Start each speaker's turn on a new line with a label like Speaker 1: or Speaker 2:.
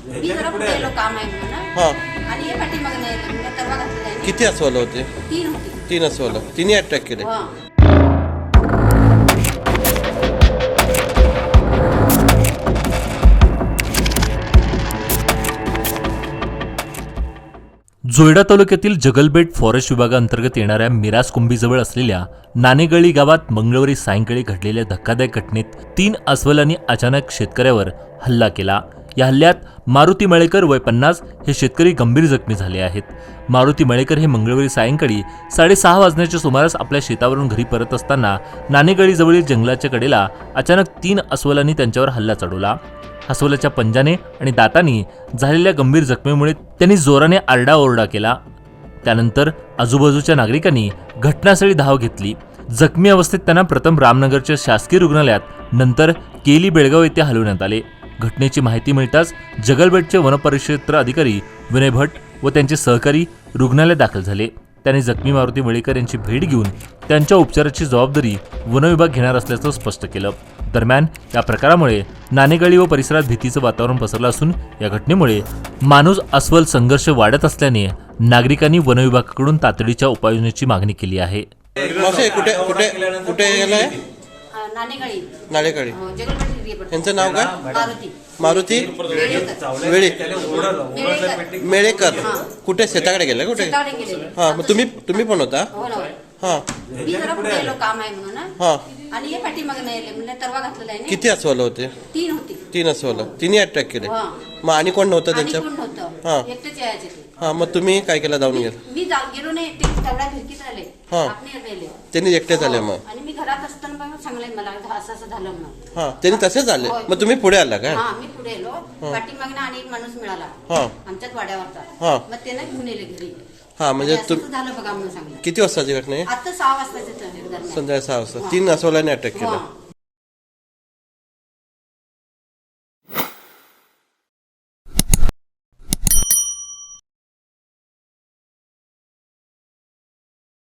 Speaker 1: मी जरा पुढे गेलो काम आहे म्हणून
Speaker 2: हां
Speaker 1: आणि हे पाठीमागं नाही म्हणजे तरवा घातलेला आहे.
Speaker 2: किती अस्वलं होते?
Speaker 1: 3 होती.
Speaker 2: 3 अस्वलं. तिन्ही अटॅक केले.
Speaker 1: हां.
Speaker 3: जोयडा तालुक्यातील जगलबेट फॉरेस्ट विभागाअंतर्गत येणाऱ्या मिराज कुंभीजवळ असलेल्या नाणेगळी गावात मंगळवारी सायंकाळी घडलेल्या धक्कादायक घटनेत 3 अस्वलांनी अचानक शेतकऱ्यावर हल्ला केला. या हल्ल्यात मारुती मळेकर वय 50 हे शेतकरी गंभीर जखमी झाले आहेत. मारुती मळेकर हे मंगळवारी सायंकाळी 6:30 वाजण्याच्या सुमारास आपल्या शेतावरून घरी परत असताना नाणेगळीजवळील जंगलाच्या कडेला अचानक 3 अस्वलांनी त्यांच्यावर हल्ला चढवला. अस्वलाच्या पंजाने आणि दातांनी झालेल्या गंभीर जखमेमुळे त्यांनी जोराने आरडाओरडा केला. त्यानंतर आजूबाजूच्या नागरिकांनी घटनास्थळी धाव घेतली. जखमी अवस्थेत त्यांना प्रथम रामनगरच्या शासकीय रुग्णालयात नंतर केली बेळगाव येथे हलवण्यात आले. घटनेची माहिती मिळताच जगलबेटचे वनपरिक्षेत्र अधिकारी विनय भट व त्यांचे सहकारी रुग्णालयात दाखल झाले. त्यांनी जखमी मारुती मळेकर यांची भेट घेऊन त्यांच्या उपचाराची जबाबदारी वनविभाग घेणार असल्याचं स्पष्ट केलं. दरम्यान या प्रकारामुळे नाणेगळी व परिसरात भीतीचं वातावरण पसरलं असून या घटनेमुळे माणूस अस्वल संघर्ष वाढत असल्याने नागरिकांनी वनविभागाकडून तातडीच्या उपाययोजनेची मागणी केली आहे.
Speaker 2: मावशी कुठे कुठे कुठे गेलाय?
Speaker 1: नाणेगळी.
Speaker 2: नाळेगळी.
Speaker 1: हो, जगलबेट एरिया पडतो.
Speaker 2: यांचं नाव काय?
Speaker 1: मारुती.
Speaker 2: मारुती
Speaker 1: वेळेकर.
Speaker 2: वेळी
Speaker 1: वेळेकर.
Speaker 2: मेळेकर. कुठे शेताकडे गेले कुठे?
Speaker 1: शेताकडे गेलेले.
Speaker 2: हां मग तुम्ही पण होता?
Speaker 1: हो ना.
Speaker 2: हां
Speaker 1: मी जरा पुढे गेलो काम आहे म्हणून
Speaker 2: हां
Speaker 1: आणि हे पाठीमागं नाही म्हणजे तरवा घातलेला आहे.
Speaker 2: किती अस्वलं होते?
Speaker 1: 3 होती.
Speaker 2: 3 अस्वलं. तिन्ही अटॅक केले.
Speaker 1: हां.
Speaker 2: मग आणि कोण नव्हतं
Speaker 1: आणि
Speaker 2: त्यांच्या?
Speaker 1: कोण नव्हतं.
Speaker 2: हां.
Speaker 1: एकटेच यायचे ते.
Speaker 2: हां मग तुम्ही काय केलं? जाऊन गेलं?
Speaker 1: मी गेलो नाही. ते तेवढ्या भिरकीत आले.
Speaker 2: हां.
Speaker 1: आपण गेले.
Speaker 2: त्यांनी एकटे झाले मग?
Speaker 1: आणि मी घरात असताना पण सांगलंय मला असं असं झालं म्हणून.
Speaker 2: हां त्यांनी तसे झाले.
Speaker 1: होय.
Speaker 2: मग तुम्ही पुढे आला काय?
Speaker 1: हा मी पुढे गेलो. पाठीमागनं आणि एक माणूस मिळाला
Speaker 2: हां
Speaker 1: आमच्याच वाड्यावरचा.
Speaker 2: हां.
Speaker 1: मग त्यानं घेऊन येले घरी.
Speaker 2: हां म्हणजे
Speaker 1: आणि असं झालं बघा म्हणून सांगलं.
Speaker 2: किती वाजताची घटना आहे?
Speaker 1: आता 6 वाजताचे दरम्यान.
Speaker 2: संध्याकाळी 6 वाजता 3 अस्वलांनी अटॅक केला.
Speaker 1: हां.